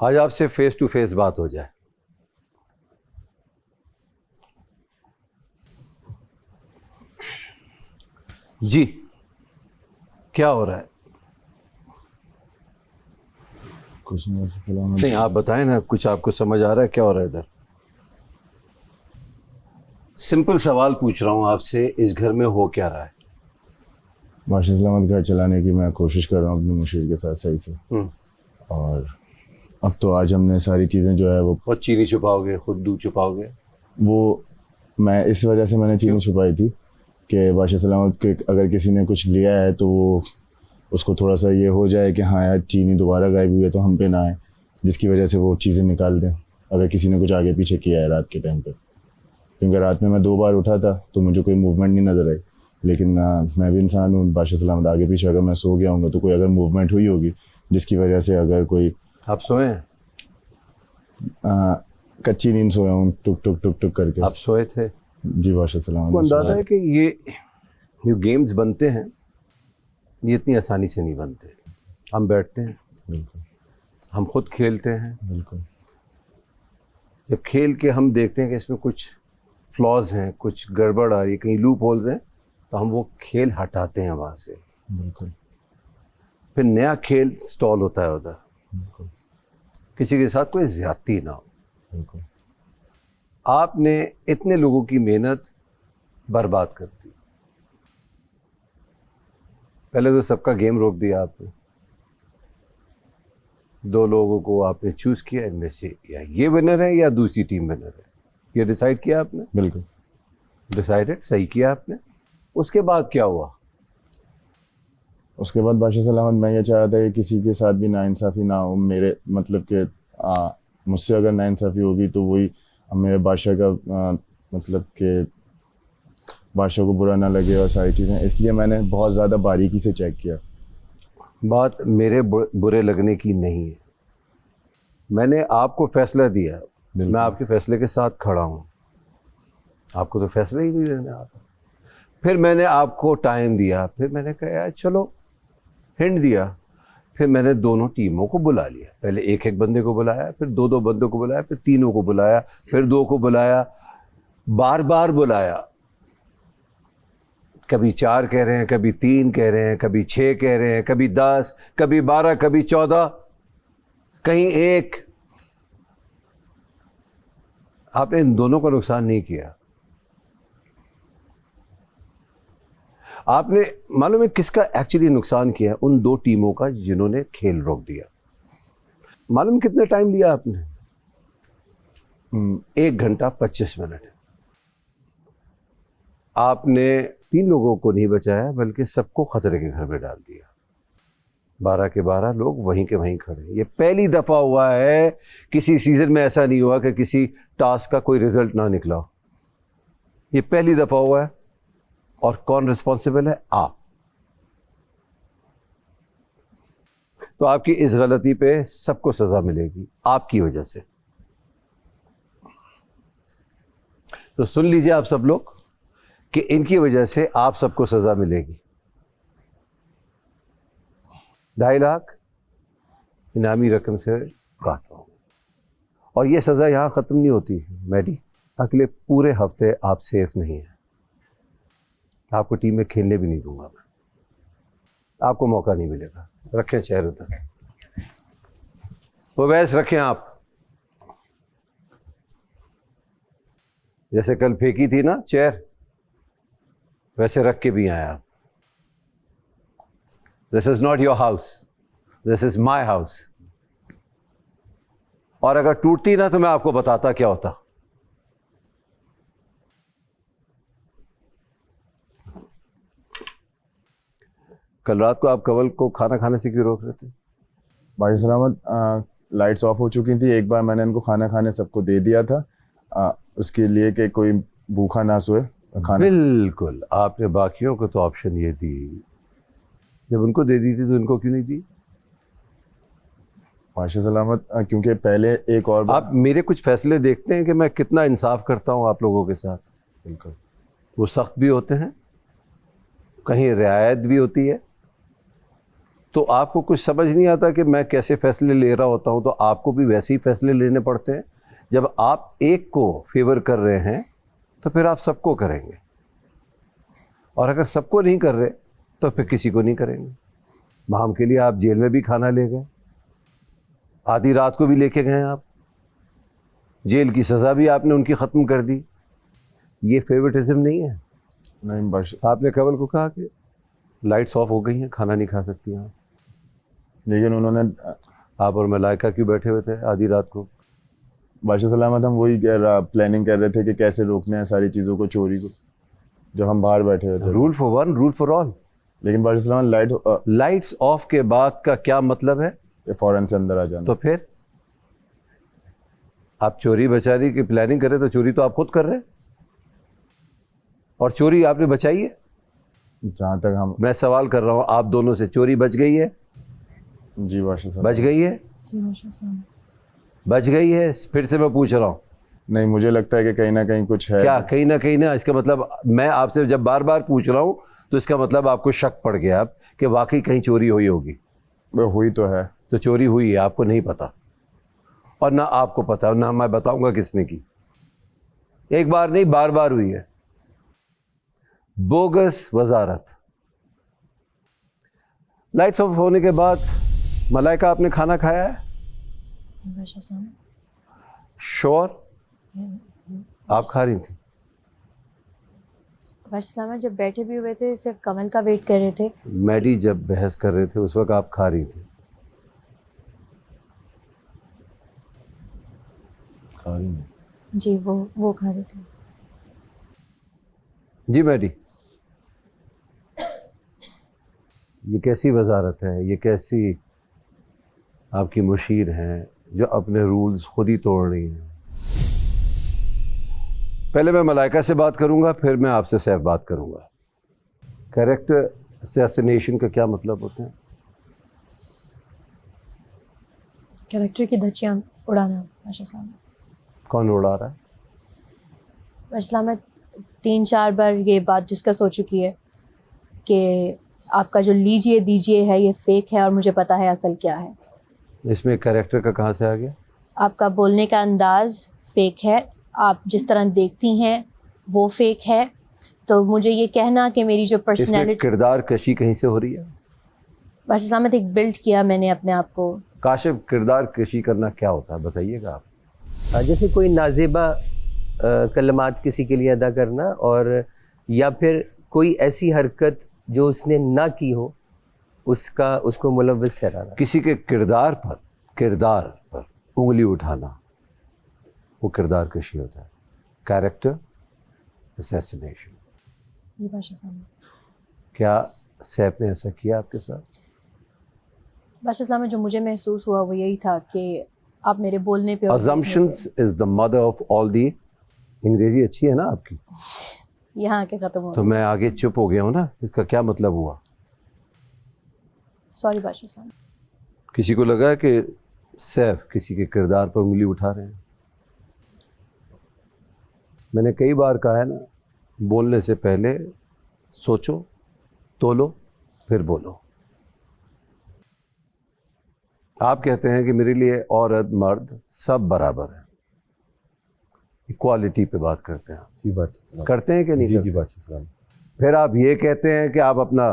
آج آپ سے فیس ٹو فیس بات ہو جائے. جی کیا ہو رہا ہے؟ کچھ نہیں. سلامت. نہیں آپ بتائیں نا, کچھ آپ کو سمجھ آ رہا ہے کیا ہو رہا ہے ادھر؟ سمپل سوال پوچھ رہا ہوں آپ سے, اس گھر میں ہو کیا رہا ہے؟ بادشاہ سلامت گھر چلانے کی میں کوشش کر رہا ہوں اپنے مشیر کے ساتھ صحیح سے. اور اب تو آج ہم نے ساری چیزیں جو ہے وہ خود چینی چھپاؤ گے, خود دودھ چھپاؤ گے؟ وہ میں اس وجہ سے میں نے چیزیں چھپائی تھی کہ بادشاہ سلامت کے اگر کسی نے کچھ لیا ہے تو وہ اس کو تھوڑا سا یہ ہو جائے کہ ہاں یار چینی دوبارہ غائب ہوئی ہے تو ہم پہ نہ آئے, جس کی وجہ سے وہ چیزیں نکال دیں اگر کسی نے کچھ آگے پیچھے کیا ہے رات کے ٹائم پہ. کیونکہ رات میں 2 بار اٹھا تھا تو مجھے کوئی موومنٹ نہیں نظر آئی, لیکن میں بھی انسان ہوں. بادشاہ سلامت آگے پیچھے اگر میں سو گیا ہوں گا تو کوئی اگر موومنٹ ہوئی ہوگی جس کی وجہ سے اگر کوئی آپ سوئے ہیں؟ کچی نیند سویا ہوں ٹک ٹک ٹک ٹک کر کے. آپ سوئے تھے؟ جی بادشاہ سلامت. کو اندازہ ہے کہ یہ گیمز بنتے ہیں یہ اتنی آسانی سے نہیں بنتے. ہم بیٹھتے ہیں, بالکل ہم خود کھیلتے ہیں, بالکل. جب کھیل کے ہم دیکھتے ہیں کہ اس میں کچھ فلاز ہیں, کچھ گڑبڑ آ رہی ہے, کہیں لوپ ہولز ہیں, تو ہم وہ کھیل ہٹاتے ہیں وہاں سے. بالکل پھر نیا کھیل سٹال ہوتا ہے ادھر, بالکل کسی کے ساتھ کوئی زیادتی نہ ہو. بالکل. آپ نے اتنے لوگوں کی محنت برباد کر دی. پہلے تو سب کا گیم روک دیا آپ نے. 2 لوگوں کو آپ نے چوز کیا, ان میں سے یا یہ ونر ہے یا دوسری ٹیم ونر ہے, یہ ڈیسائیڈ کیا آپ نے. بالکل ڈیسائیڈڈ, صحیح کیا آپ نے. اس کے بعد کیا ہوا؟ اس کے بعد بادشاہ سلامت میں یہ چاہتا تھا کہ کسی کے ساتھ بھی ناانصافی نہ ہو. میرے مطلب کہ مجھ سے اگر ناانصافی ہوگی تو وہی میرے بادشاہ کا مطلب کہ بادشاہ کو برا نہ لگے اور ساری چیزیں. اس لیے میں نے بہت زیادہ باریکی سے چیک کیا. بات میرے برے لگنے کی نہیں ہے, میں نے آپ کو فیصلہ دیا, میں آپ کے فیصلے کے ساتھ کھڑا ہوں. آپ کو تو فیصلہ ہی نہیں لینا آتا. پھر میں نے آپ کو ٹائم دیا, پھر میں نے کہا یار چلو ہنٹ دیا, پھر میں نے دونوں ٹیموں کو بلا لیا. پہلے ایک بندے کو بلایا, پھر 2 بندوں کو بلایا, پھر 3 کو بلایا, پھر 2 کو بلایا, بار بار بلایا. کبھی 4 کہہ رہے ہیں, کبھی 3 کہہ رہے ہیں, کبھی 6 کہہ رہے ہیں, کبھی 10, کبھی 12, کبھی 14, کہیں 1. آپ نے ان دونوں کا نقصان نہیں کیا. آپ نے معلوم ہے کس کا ایکچولی نقصان کیا ہے؟ ان 2 ٹیموں کا جنہوں نے کھیل روک دیا. معلوم کتنا ٹائم لیا آپ نے؟ 1 گھنٹہ 25 منٹ. آپ نے 3 لوگوں کو نہیں بچایا بلکہ سب کو خطرے کے گھر میں ڈال دیا. 12 کے 12 لوگ وہیں کے وہیں کھڑے. یہ پہلی دفعہ ہوا ہے, کسی سیزن میں ایسا نہیں ہوا کہ کسی ٹاسک کا کوئی رزلٹ نہ نکلا. یہ پہلی دفعہ ہوا ہے. اور کون رسپانسبل ہے؟ آپ. تو آپ کی اس غلطی پہ سب کو سزا ملے گی آپ کی وجہ سے. تو سن لیجئے آپ سب لوگ کہ ان کی وجہ سے آپ سب کو سزا ملے گی. 2.5 لاکھ انعامی رقم سے کاٹ رہا ہوں. اور یہ سزا یہاں ختم نہیں ہوتی میڈی, اگلے پورے ہفتے آپ سیف نہیں ہیں. آپ کو ٹیم میں کھیلنے بھی نہیں دوں گا میں, آپ کو موقع نہیں ملے گا. رکھیں چہرے تک, وہ ویس رکھیں. آپ جیسے کل پھینکی تھی نا چیئر, ویسے رکھ کے بھی آئے آپ. This is not your house, this is my house. اور اگر ٹوٹتی نا تو میں آپ کو بتاتا کیا ہوتا. کل رات کو آپ کنول کو کھانا کھانے سے کیوں روک رہے تھے؟ بادشاہ سلامت لائٹس آف ہو چکی تھی. ایک بار میں نے ان کو کھانا کھانے سب کو دے دیا تھا اس کے لیے کہ کوئی بھوکا نہ سوئے کھانا. بالکل, آپ نے باقیوں کو تو آپشن یہ دی, جب ان کو دے دی تھی تو ان کو کیوں نہیں دی؟ بادشاہ سلامت کیونکہ پہلے ایک اور آپ میرے کچھ فیصلے دیکھتے ہیں کہ میں کتنا انصاف کرتا ہوں آپ لوگوں کے ساتھ. بالکل وہ سخت بھی ہوتے ہیں, کہیں رعایت بھی ہوتی ہے. تو آپ کو کچھ سمجھ نہیں آتا کہ میں کیسے فیصلے لے رہا ہوتا ہوں؟ تو آپ کو بھی ویسے ہی فیصلے لینے پڑتے ہیں. جب آپ ایک کو فیور کر رہے ہیں تو پھر آپ سب کو کریں گے, اور اگر سب کو نہیں کر رہے تو پھر کسی کو نہیں کریں گے. مہام کے لیے آپ جیل میں بھی کھانا لے گئے, آدھی رات کو بھی لے کے گئے آپ, جیل کی سزا بھی آپ نے ان کی ختم کر دی. یہ فیورٹزم نہیں ہے. نہیں بادشاہ, آپ نے قبل کو کہا کہ لائٹس آف ہو گئی ہیں, کھانا نہیں کھا سکتی آپ, لیکن انہوں نے آپ اور ملائکہ کیوں بیٹھے ہوئے تھے آدھی رات کو؟ بادشاہ سلامت ہم وہی پلاننگ کر رہے تھے کہ کیسے روکنے ہیں ساری چیزوں کو, چوری کو, جب ہم باہر بیٹھے ہوئے تھے. Rule for one, rule for all. لیکن بادشاہ سلامت لائٹس آف کے بعد کا کیا مطلب ہے؟ فوراً سے اندر آ جانا. تو پھر آپ چوری بچانے کی پلاننگ کرے تو چوری تو آپ خود کر رہے ہیں, اور چوری آپ نے بچائی ہے. جہاں تک ہم, میں سوال کر رہا ہوں آپ دونوں سے, چوری بچ گئی ہے؟ جی بادشاہ صاحب, بچ گئی ہے؟ بچ گئی ہے. پھر سے میں پوچھ رہا ہوں, نہیں مجھے لگتا ہے کہ کہیں نہ کہیں کچھ ہے. کیا کہیں نہ کہیں نہ؟ اس کا مطلب میں آپ سے جب بار بار پوچھ رہا ہوں تو اس کا مطلب آپ کو شک پڑ گیا اب کہ واقعی کہیں چوری ہوئی ہوگی. ہوئی تو ہے. تو چوری ہوئی ہے, آپ کو نہیں پتا, اور نہ آپ کو پتا, اور نہ میں بتاؤں گا کس نے کی. ایک بار نہیں, بار بار ہوئی ہے. بوگس وزارت. لائٹس آف ہونے کے بعد ملائکہ آپ نے کھانا کھایا ہے؟ شور آپ کھا رہی تھیں؟ بادشاہ صاحب جب بیٹھے بھی ہوئے تھے صرف کمل کا ویٹ کر رہے تھے. میڈی جب بحث کر رہے تھے اس وقت آپ کھا رہی تھیں؟ جی وہ کھا رہے تھے. جی میڈی, یہ کیسی وزارت ہے, یہ کیسی آپ کی مشیر ہیں جو اپنے رولز خود ہی توڑ رہی ہیں؟ پہلے میں ملائکہ سے بات کروں گا, پھر میں آپ سے سیف بات کروں گا. کیریکٹر اسیسینیشن کا کیا مطلب ہوتا ہے؟ کریکٹر کی دھچیاں اڑانا. بادشاہ صاحب کون اڑا رہا ہے؟ بادشاہ صاحب میں 3-4 بار یہ بات ڈسکس ہو چکی ہے کہ آپ کا جو لیجیے دیجیے ہے یہ فیک ہے, اور مجھے پتا ہے اصل کیا ہے. اس میں کریکٹر کا کہاں سے آ گیا؟ آپ کا بولنے کا انداز فیک ہے, آپ جس طرح دیکھتی ہیں وہ فیک ہے. تو مجھے یہ کہنا کہ میری جو اس میں پرسنالٹی, کردار کشی کہیں سے ہو رہی ہے؟ بادشاہ صاحب ایک بلڈ کیا میں نے اپنے آپ کو. کاشف, کردار کشی کرنا کیا ہوتا ہے بتائیے گا آپ؟ جیسے کوئی نازیبہ کلمات کسی کے لیے ادا کرنا, اور یا پھر کوئی ایسی حرکت جو اس نے نہ کی ہو اس کو ملوث ٹھہرانا. کسی کے کردار پر انگلی اٹھانا وہ کردار کشی ہوتا ہے. Character assassination. جی بادشاہ صاحب. کیا سیف نے ایسا کیا آپ کے ساتھ؟ بادشاہ صاحب میں جو مجھے محسوس ہوا وہ یہی تھا کہ آپ میرے بولنے پہ, assumptions is the mother of all the. انگریزی اچھی ہے نا آپ کی؟ یہاں کے ختم ہو تو میں آگے چپ ہو گیا ہوں نا, اس کا کیا مطلب ہوا؟ سوری بادشاہ صاحب. کسی کو لگا کہ سیف کسی کے کردار پر انگلی اٹھا رہے ہیں؟ میں نے کئی بار کہا ہے نا, بولنے سے پہلے سوچو, تولو, پھر بولو. آپ کہتے ہیں کہ میرے لیے عورت مرد سب برابر ہیں, ایکوالٹی پہ بات کرتے ہیں. جی بادشاہ صاحب. کرتے ہیں کہ نہیں؟ جی کرتے؟ جی بادشاہ صاحب. پھر آپ یہ کہتے ہیں کہ آپ اپنا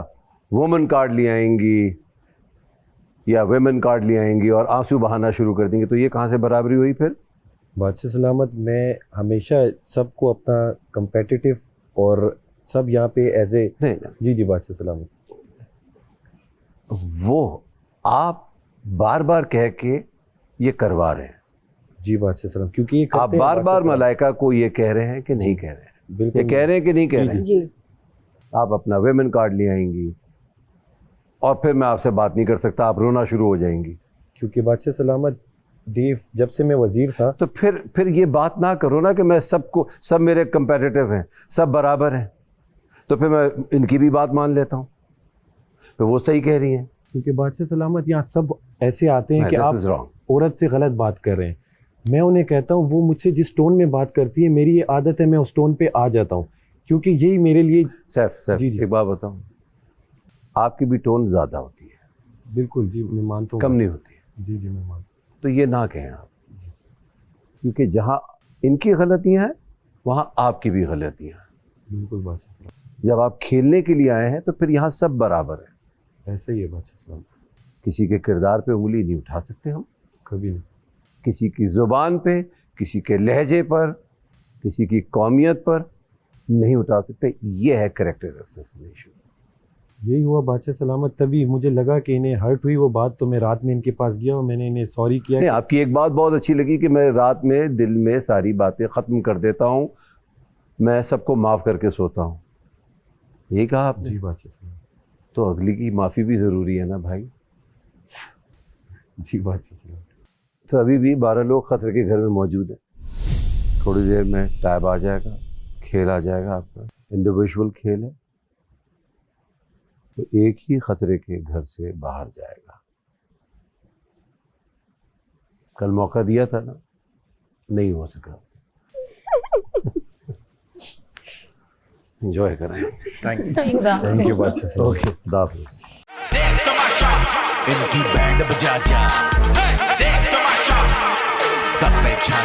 وومن کارڈ لے آئیں گی یا ویمن کارڈ لے آئیں گی اور آنسو بہانا شروع کر دیں گے, تو یہ کہاں سے برابری ہوئی پھر؟ بادشاہ سلامت میں ہمیشہ سب کو اپنا کمپیٹیٹیو اور سب یہاں پہ ایز اے. نہیں, جی جی بادشاہ سلامت. وہ آپ بار بار کہہ کے یہ کروا رہے ہیں. جی بادشاہ سلام, کیونکہ یہ آپ بار بار ملائکہ کو یہ کہہ رہے ہیں کہ نہیں کہہ رہے ہیں, بالکل یہ کہہ رہے ہیں کہ نہیں کہہ رہے ہیں. جی آپ اپنا ویمن کارڈ لے آئیں گی اور پھر میں آپ سے بات نہیں کر سکتا, آپ رونا شروع ہو جائیں گی. کیونکہ بادشاہ سلامت ڈیو جب سے میں وزیر تھا تو پھر یہ بات نہ کرو نا کہ میں سب میرے کمپیٹیٹیو ہیں, سب برابر ہیں, تو پھر میں ان کی بھی بات مان لیتا ہوں, پھر وہ صحیح کہہ رہی ہیں. کیونکہ بادشاہ سلامت یہاں سب ایسے آتے ہیں کہ This آپ is wrong. عورت سے غلط بات کر رہے ہیں. میں انہیں کہتا ہوں وہ مجھ سے جس ٹون میں بات کرتی ہے میری یہ عادت ہے, میں اس ٹون پہ آ جاتا ہوں, کیونکہ یہی میرے لیے. سیف جی جی. ایک بات بتاؤں, آپ کی بھی ٹون زیادہ ہوتی ہے. بالکل جی میں مانتا ہوں. کم نہیں ہوتی. جی جی میں مانتا ہوں. تو یہ نہ کہیں آپ, کیونکہ جہاں ان کی غلطیاں ہیں وہاں آپ کی بھی غلطیاں ہیں. بالکل بادشاہ صاحب, جب آپ کھیلنے کے لیے آئے ہیں تو پھر یہاں سب برابر ہیں. ایسا ہی ہے بادشاہ صاحب, کسی کے کردار پہ انگلی نہیں اٹھا سکتے ہم, کبھی نہیں. کسی کی زبان پہ, کسی کے لہجے پر, کسی کی قومیت پر نہیں اٹھا سکتے. یہ ہے کریکٹر اسیسنیشن. یہی ہوا بادشاہ سلامت. تبھی مجھے لگا کہ انہیں ہرٹ ہوئی وہ بات, تو میں رات میں ان کے پاس گیا اور میں نے انہیں سوری کیا. نہیں, آپ کی ایک بات بہت اچھی لگی کہ میں رات میں دل میں ساری باتیں ختم کر دیتا ہوں, میں سب کو معاف کر کے سوتا ہوں. یہی کہا آپ نے. جی بادشاہ صاحب. تو اگلی کی معافی بھی ضروری ہے نا بھائی. جی بادشاہ صاحب. تو ابھی بھی 12 لوگ خطرے کے گھر میں موجود ہیں. تھوڑی دیر میں ٹائب آ جائے گا, کھیل آ جائے گا آپ کا. انڈیویژول کھیل ہے, تو ایک ہی خطرے کے گھر سے باہر جائے گا. کل موقع دیا تھا نا, نہیں ہو سکا. انجوائے کریں. تھینک یو بادشاہ صاحب. اوکے, خدا حافظ. دیکھ تماشا ان کی بینڈ بجا جا, دیکھ تماشا سب پہ چھا